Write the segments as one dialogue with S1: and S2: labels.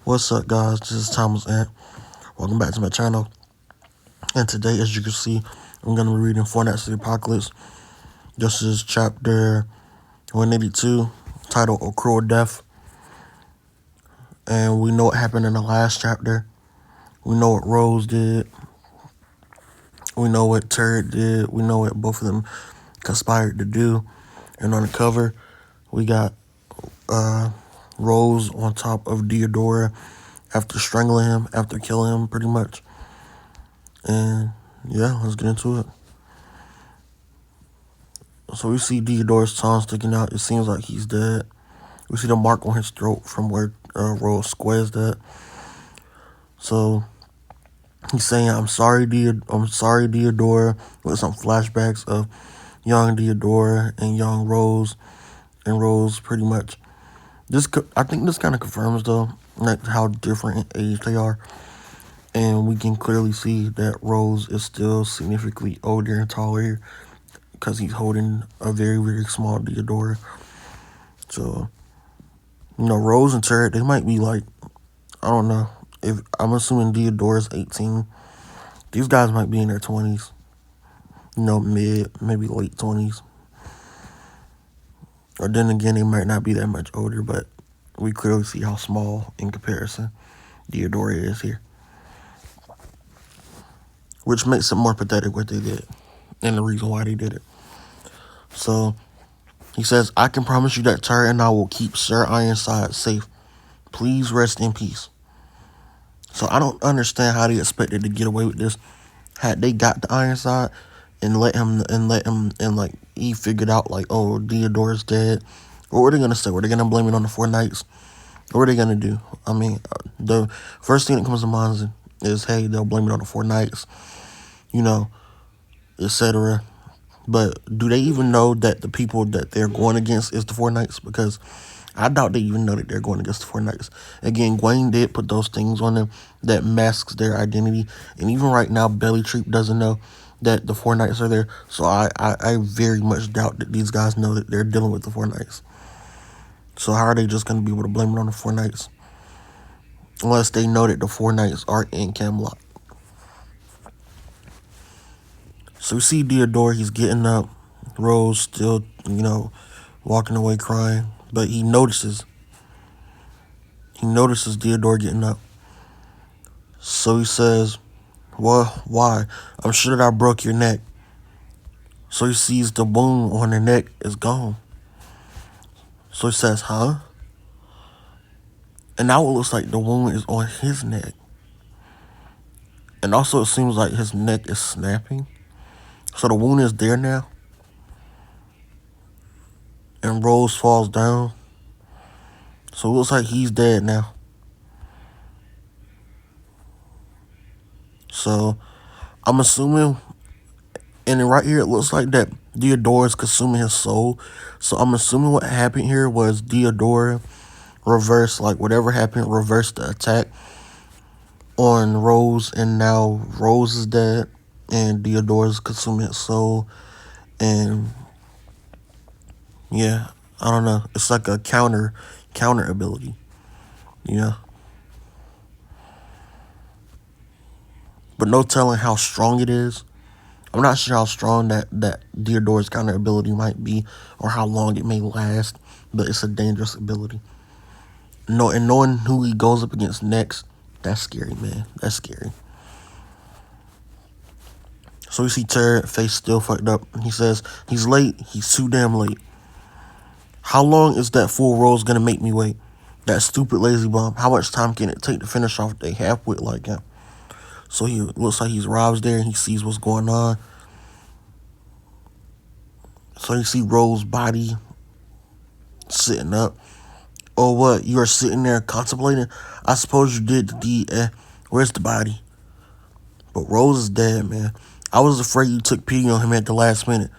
S1: What's up, guys? This is Thomas Ant. Welcome back to my channel. And today, as you can see, I'm going to be reading Four Nights of the Apocalypse. This is chapter 182, titled A Cruel Death. And we know what happened in the last chapter. We know what Rose did. We know what Turret did. We know what both of them conspired to do. And on the cover, we got Rose on top of Deodora after strangling him, after killing him, pretty much. And yeah, let's get into it. So we see Deodora's tongue sticking out. It seems like he's dead. We see the mark on his throat from where Rose squares at. So he's saying, I'm sorry, Deodora, with some flashbacks of young Deodora and young Rose. And Rose pretty much. I think this kind of confirms, though, like how different in age they are. And we can clearly see that Rose is still significantly older and taller here, because he's holding a very, very small Deodora. So, you know, Rose and Turret, they might be like, I don't know. If I'm assuming Deodora's 18. These guys might be in their 20s. You know, maybe late 20s. Or then again, they might not be that much older, but we clearly see how small in comparison Deodora is here. Which makes it more pathetic what they did, and the reason why they did it. So, he says, I can promise you that Turret and I will keep Sir Ironside safe. Please rest in peace. So I don't understand how they expected to get away with this. Had they got the Ironside and like he figured out like, oh, Deodora's dead. What were they gonna say? Were they gonna blame it on the Four Knights? What are they gonna do? I mean, the first thing that comes to mind is hey, they'll blame it on the Four Knights, you know, etc. But do they even know that the people that they're going against is the Four Knights? Because I doubt they even know that they're going against the Four Knights. Again, Gwen did put those things on them that masks their identity. And even right now, Bellytreep doesn't know that the Four Knights are there. So I very much doubt that these guys know that they're dealing with the Four Knights. So how are they just going to be able to blame it on the Four Knights? Unless they know that the Four Knights are in Camelot. So we see Deodora, he's getting up. Rose still, you know, walking away crying. But he notices Deodora getting up. So he says, well, why? I'm sure that I broke your neck. So he sees the wound on her neck is gone. So he says, huh? And now it looks like the wound is on his neck. And also it seems like his neck is snapping. So the wound is there now. And Rose falls down. So it looks like he's dead now. So I'm assuming, and right here it looks like that Deodora is consuming his soul. So I'm assuming what happened here was Deodora reversed, like whatever happened, reversed the attack on Rose, and now Rose is dead and Deodora's consuming his soul. And yeah, I don't know. It's like a counter ability, you know. But no telling how strong it is. I'm not sure how strong that Deodora's counter ability might be or how long it may last, but it's a dangerous ability. No, and knowing who he goes up against next, that's scary, man. That's scary. So we see Turret, face still fucked up. He says, he's late. He's too damn late. How long is that fool Rose gonna make me wait? That stupid lazy bum. How much time can it take to finish off a half-wit like him? So he looks like he's Rob's there and he sees what's going on. So you see Rose's body sitting up. Oh, what? You are sitting there contemplating? I suppose you did the deed, eh? Where's the body? But Rose is dead, man. I was afraid you took pity on him at the last minute.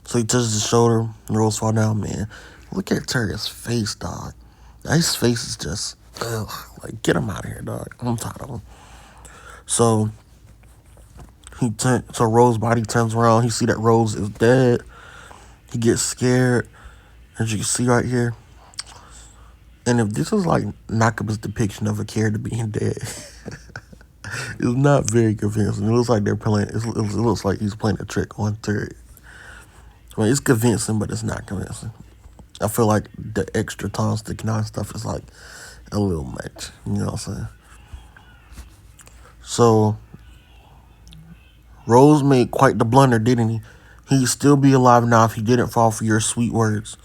S1: So he touches his shoulder, and Rose fall down, man. Look at Turret's face, dog. His face is just, ugh. Like, get him out of here, dog. I'm tired of him. So, so Rose's body turns around. He see that Rose is dead. He gets scared, as you can see right here. And if this is like Nakaba's depiction of a character being dead, it's not very convincing. It looks like they're playing. It looks like he's playing a trick on Turret. I mean, it's convincing, but it's not convincing. I feel like the extra tongue sticking out and stuff is like a little much. You know what I'm saying? So Rose made quite the blunder, didn't he? He'd still be alive now if he didn't fall for your sweet words.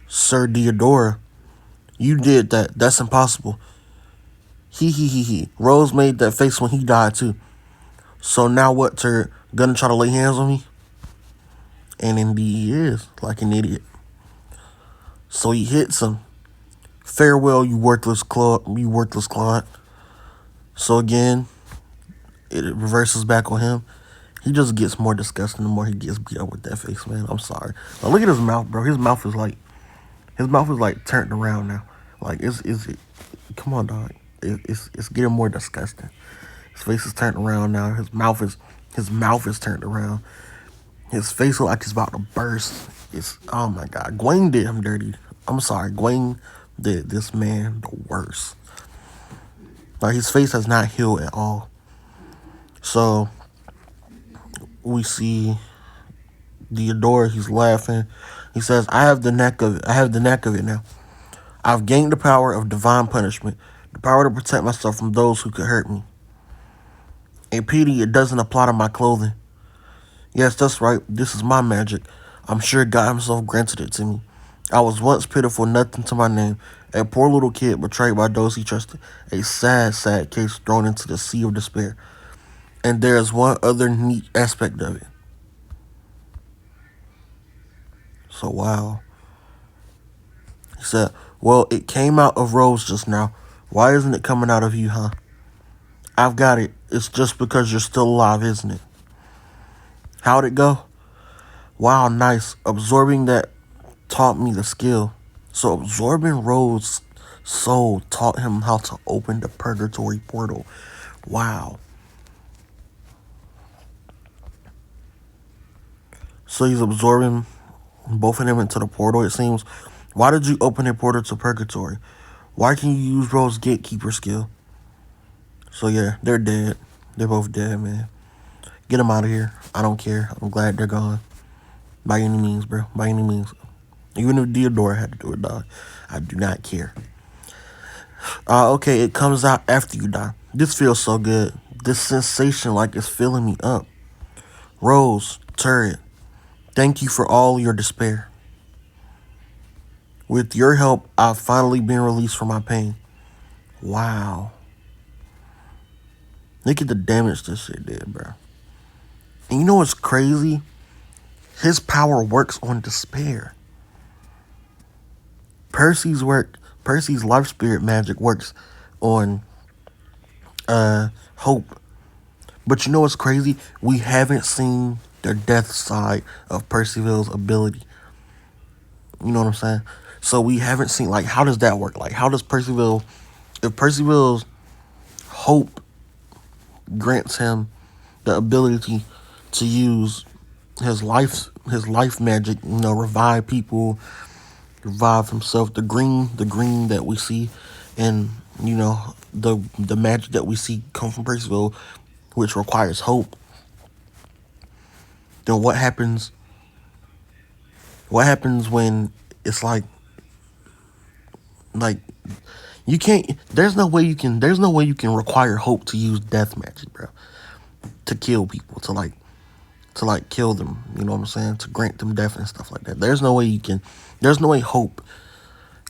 S1: Sir Deodora, you did that. That's impossible. He. Rose made that face when he died too. So now what, Turret? Gonna try to lay hands on me? And indeed he is, like an idiot. So he hits him. Farewell, you worthless clod. So again, it reverses back on him. He just gets more disgusting the more he gets beat up with that face, man. I'm sorry. Now look at his mouth, bro. His mouth is like turned around now. Like come on, dog. It's getting more disgusting. His face is turned around now. His mouth is turned around. His face looks like it's about to burst. It's, oh my God. Gwen did him dirty. I'm sorry. Gwen did this man the worst. Like, his face has not healed at all. So we see Deodora. He's laughing. He says, I have the knack of it now. I've gained the power of divine punishment, the power to protect myself from those who could hurt me. A pity it doesn't apply to my clothing. Yes, that's right. This is my magic. I'm sure God himself granted it to me. I was once pitiful, nothing to my name. A poor little kid betrayed by those he trusted. A sad, sad case thrown into the sea of despair. And there is one other neat aspect of it. So, wow. He said, well, it came out of Rose just now. Why isn't it coming out of you, huh? I've got it. It's just because you're still alive, isn't it? How'd it go? Wow, nice. Absorbing that taught me the skill. So absorbing Rhodes' soul taught him how to open the purgatory portal. Wow. So he's absorbing both of them into the portal, it seems. Why did you open a portal to purgatory? Why can you use Rhodes' gatekeeper skill? So yeah, they're dead. They're both dead, man. Get them out of here. I don't care. I'm glad they're gone. By any means, bro. By any means. Even if Deodora had to do it, dog. I do not care. Okay, it comes out after you die. This feels so good. This sensation like it's filling me up. Rose, Turret, thank you for all your despair. With your help, I've finally been released from my pain. Wow. Look at the damage this shit did, bro. And you know what's crazy? His power works on despair. Percy's life spirit magic works on hope. But you know what's crazy? We haven't seen the death side of Percival's ability. You know what I'm saying? So we haven't seen, like, how does that work? Like, how does Percival, if Percival's hope grants him the ability to use his life magic, you know, revive people, revive himself, the green that we see, and you know, the magic that we see come from Percival, which requires hope. Then what happens when it's like you can't, there's no way you can require hope to use death magic, bro, to kill people, to kill them, you know what I'm saying, to grant them death and stuff like that. There's no way hope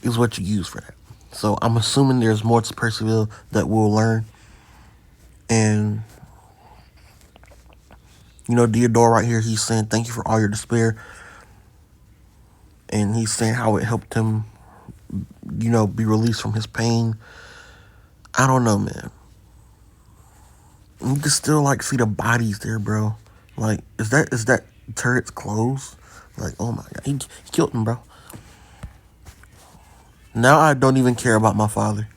S1: is what you use for that. So I'm assuming there's more to Percival that we'll learn. And you know, Deodora right here, he's saying thank you for all your despair. And he's saying how it helped him, you know, be released from his pain. I don't know, man. You can still like see the bodies there, bro. Like, is that Turret's clothes? Like, oh my God, he killed him, bro. Now I don't even care about my father.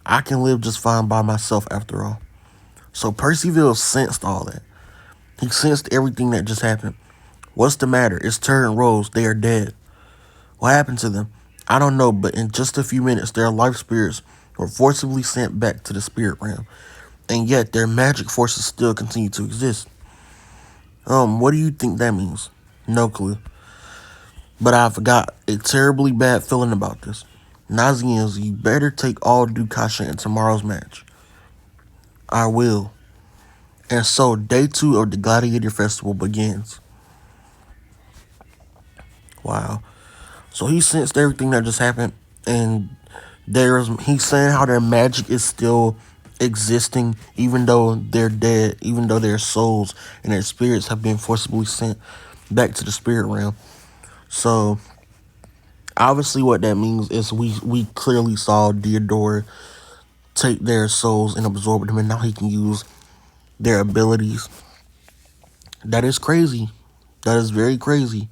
S1: I can live just fine by myself after all. So Percival sensed all that. He sensed everything that just happened. What's the matter? It's Turret and Rose. They are dead. What happened to them? I don't know, but in just a few minutes, their life spirits were forcibly sent back to the spirit realm, and yet their magic forces still continue to exist. What do you think that means? No clue. But I've got a terribly bad feeling about this. Nazians, you better take all due caution in tomorrow's match. I will. And so, day 2 of the Gladiator Festival begins. Wow. So he sensed everything that just happened, and he's saying how their magic is still existing, even though they're dead, even though their souls and their spirits have been forcibly sent back to the spirit realm. So obviously, what that means is we clearly saw Theodore take their souls and absorb them, and now he can use their abilities. That is crazy. That is very crazy.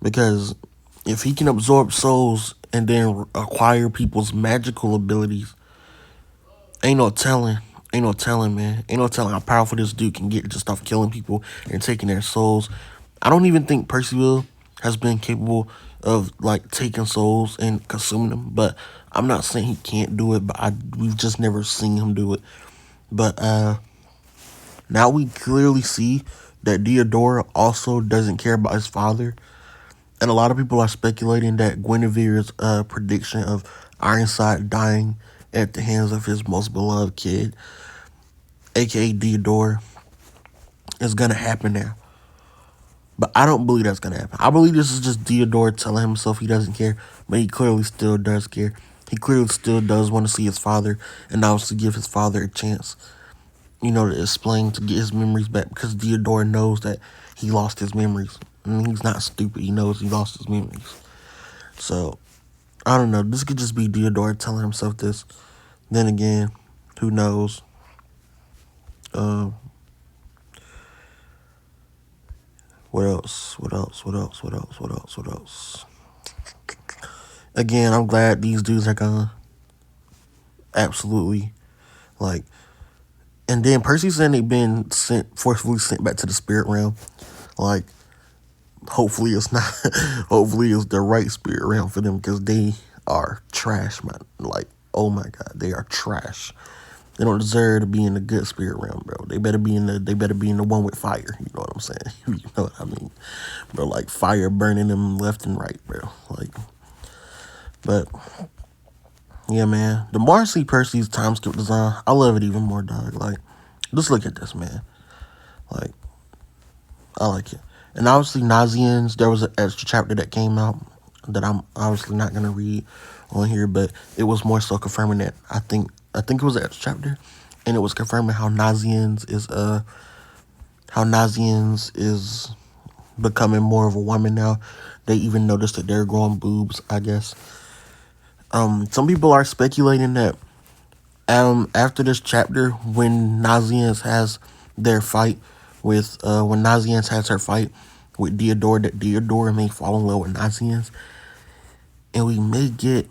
S1: Because if he can absorb souls and then acquire people's magical abilities, ain't no telling. Ain't no telling, man. Ain't no telling how powerful this dude can get just off killing people and taking their souls. I don't even think Percival has been capable of like taking souls and consuming them. But I'm not saying he can't do it, but we've just never seen him do it. But now we clearly see that Theodora also doesn't care about his father. And a lot of people are speculating that Guinevere's prediction of Ironside dying at the hands of his most beloved kid, aka Theodore, is gonna happen now. But I don't believe that's gonna happen. I believe this is just Theodore telling himself he doesn't care, but he clearly still does care. He clearly still does want to see his father, and obviously give his father a chance, to explain, to get his memories back, because Theodore knows that he lost his memories. I mean, he's not stupid. He knows he lost his memories. So, I don't know. This could just be Theodore telling himself this. Then again, who knows? What else? What else? What else? What else? What else? What else? Again, I'm glad these dudes are gone. Absolutely. Like, and then Percy said they've been forcefully sent back to the spirit realm. Like, hopefully it's not, hopefully it's the right spirit realm for them, because they are trash, man. Like, oh my God, they are trash. They don't deserve to be in the good spirit realm, bro. They better be in the one with fire. You know what I'm saying? You know what I mean, bro? Like fire burning them left and right, bro. Like, but yeah, man. The more I see Percy's time skip design, I love it even more, dog. Like, just look at this, man. Like, I like it. And obviously, Nazians, there was an extra chapter that came out that I'm obviously not gonna read on here, but it was more so confirming that I think it was an extra chapter, and it was confirming how Nazians is becoming more of a woman now. They even noticed that they're growing boobs, I guess. Some people are speculating that after this chapter, when Nazians has their fight when Nazians has her fight with Theodore, that Theodore may fall in love with Nazians, and we may get,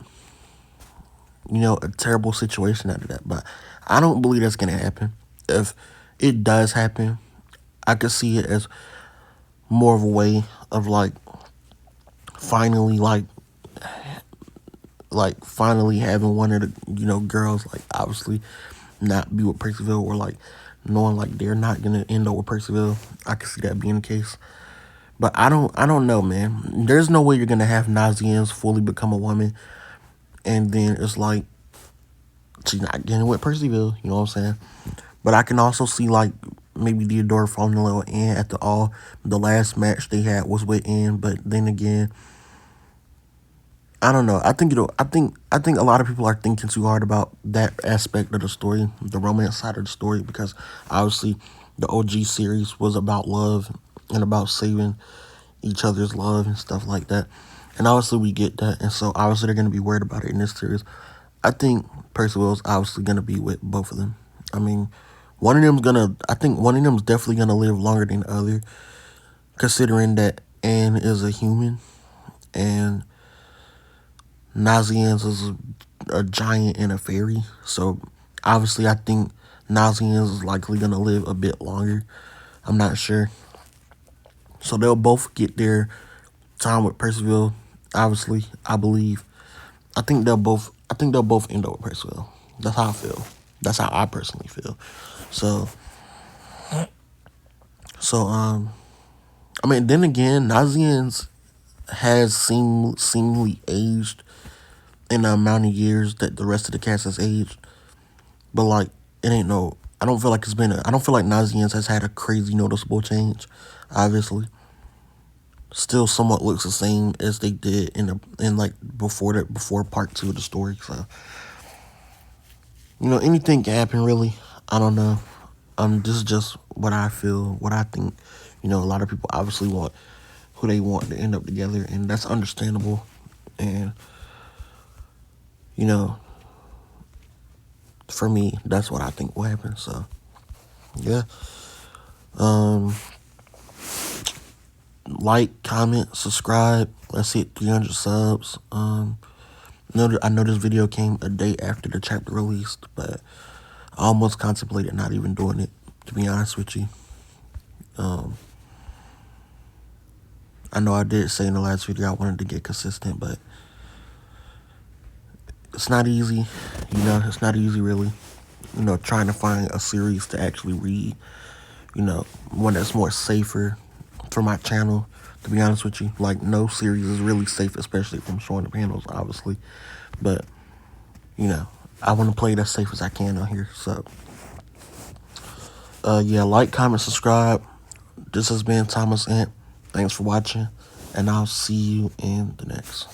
S1: a terrible situation out of that. But I don't believe that's gonna happen. If it does happen, I could see it as more of a way of finally finally having one of the girls obviously not be with Percival, or knowing they're not gonna end up with Percival. I could see that being the case. But I don't know, man. There's no way you're gonna have Nazians fully become a woman, and then it's she's not getting with Percival. You know what I'm saying? But I can also see maybe Theodore falling in love with Anne after all. The last match they had was with Anne, but then again, I don't know. I think I think a lot of people are thinking too hard about that aspect of the story, the romance side of the story, because obviously the OG series was about love and about saving each other's love and stuff like that. And obviously we get that, and so obviously they're gonna be worried about it in this series. I think Percival's obviously gonna be with both of them. I mean, I think one of them's definitely gonna live longer than the other, considering that Anne is a human and Nazians is a giant and a fairy. So obviously I think Nazians is likely gonna live a bit longer. I'm not sure. So they'll both get their time with Percival, Obviously, I believe. I think they'll both. I think they'll both end up with Percival. That's how I feel. That's how I personally feel. So, I mean, then again, Nazians has seemingly aged in the amount of years that the rest of the cast has aged. But like, it ain't no. I don't feel like it's been. I don't feel like Nazians has had a crazy noticeable change. Obviously, still somewhat looks the same as they did in like before part 2 of the story. So, anything can happen really. I don't know. This is just what I feel, what I think. A lot of people obviously want who they want to end up together, and that's understandable. And you know, for me, that's what I think will happen. So, yeah. Like, comment, subscribe. Let's hit 300 subs. I know this video came a day after the chapter released, but I almost contemplated not even doing it, to be honest with you. I know I did say in the last video I wanted to get consistent, but it's not easy. It's not easy really. Trying to find a series to actually read. One that's more safer for my channel, to be honest with you. Like, no series is really safe, especially from showing the panels, obviously. But, I want to play it as safe as I can on here. So, yeah, like, comment, subscribe. This has been Thomas Ant. Thanks for watching, and I'll see you in the next.